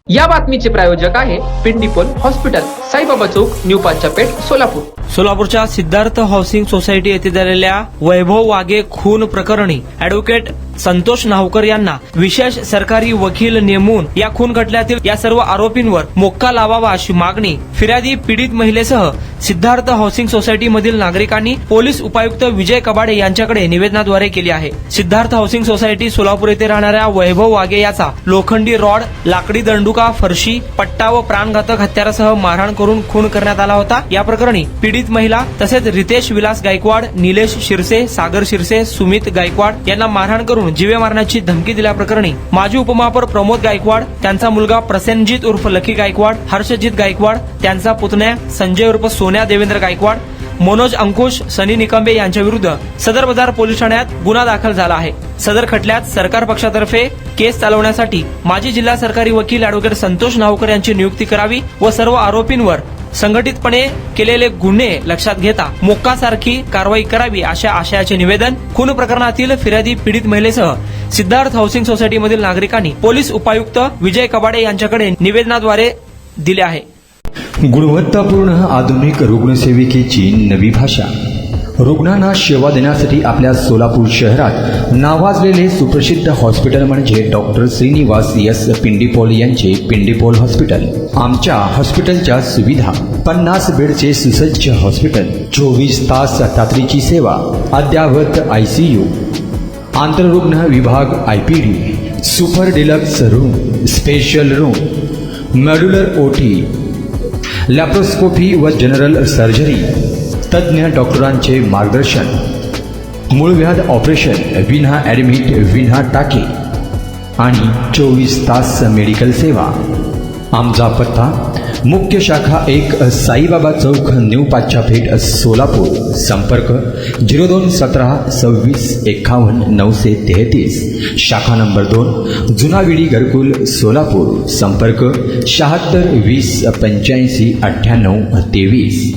या बातमीचे प्रायोजक आहे पिंडीपोल हॉस्पिटल, साईबाबा चौक, न्यू पाचापेठ, सोलापूर. सोलापूरच्या सिद्धार्थ हाऊसिंग सोसायटी येथे झालेल्या वैभव वागे खून प्रकरणी ॲडव्होकेट संतोष नावकर यांना विशेष सरकारी वकील नेमून या खून खटल्यातील या सर्व आरोपींवर मोक्का लावावा अशी मागणी फिर्यादी पीडित महिलेसह सिद्धार्थ हाऊसिंग सोसायटी मधील नागरिकांनी पोलीस उपायुक्त विजय कबाडे यांच्याकडे निवेदनाद्वारे केली आहे. सिद्धार्थ हाऊसिंग सोसायटी सोलापूर येथे राहणाऱ्या वैभव वागे याचा लोखंडी रॉड, लाकडी दंडुका, फरशी, पट्टा व प्राणघातक हत्यारासह मारहाण करून खून करण्यात आला होता. या प्रकरणी पीडित महिला तसेच रितेश विलास गायकवाड, निलेश शिरसे, सागर शिरसे, सुमित गायकवाड यांना मारहाण करून जीवे मारण्याची धमकी दिल्याप्रकरणी माजी उपमहापौर प्रमोद गायकवाड, त्यांचा मुलगा प्रसेनजीत उर्फ लकी गायकवाड, हर्षजित गायकवाड, त्यांचा पुतण्या संजय उर्फ सोन्या देवेंद्र गायकवाड, मनोज अंकुश, सनी निकंबे यांच्या विरुद्ध सदर बाजार पोलीस ठाण्यात गुन्हा दाखल झाला आहे. सदर खटल्यात सरकार पक्षातर्फे केस चालवण्यासाठी माजी जिल्हा सरकारी वकील ॲडव्होकेट संतोष नावकर यांची नियुक्ती करावी व सर्व आरोपींवर संघटितपणे केलेले गुन्हे लक्षात घेता मोक्कासारखी कारवाई करावी अशा आशयाचे निवेदन खून प्रकरणातील फिर्यादी पीडित महिलेसह सिद्धार्थ हाऊसिंग सोसायटीमधील नागरिकांनी पोलीस उपायुक्त विजय कबाडे यांच्याकडे निवेदनाद्वारे दिले आहे. गुणवत्तापूर्ण आधुनिक रुग्णसेविकेची नवी भाषा. रुग्णांना सेवा देण्यासाठी आपल्या सोलापूर शहरात नावाजलेले सुप्रसिद्ध हॉस्पिटल म्हणजे डॉक्टर श्रीनिवास एस पिंडीपोल यांचे पिंडीपोल हॉस्पिटल. आमच्या हॉस्पिटलच्या सुविधा: 50 बेडचे सुसज्ज हॉस्पिटल, 24 तास तातडीची सेवा, अद्ययावत ICU, आंतररुग्ण विभाग IPD, super deluxe room, special room, modular OT, laparoscopy व जनरल सर्जरी, तज्ज्ञ डॉक्टरांचे मार्गदर्शन, मूळव्याध ऑपरेशन विना ॲडमिट, विना टाके आणि 24 तास मेडिकल सेवा. आमचा पत्ता: मुख्य शाखा 1, साईबाबा चौक, न्यू पाचापेठ, सोलापूर. संपर्क 0217 26 51 933. शाखा नंबर 2, जुनाविडी घरकुल, सोलापूर. संपर्क 76 20 85 98 23.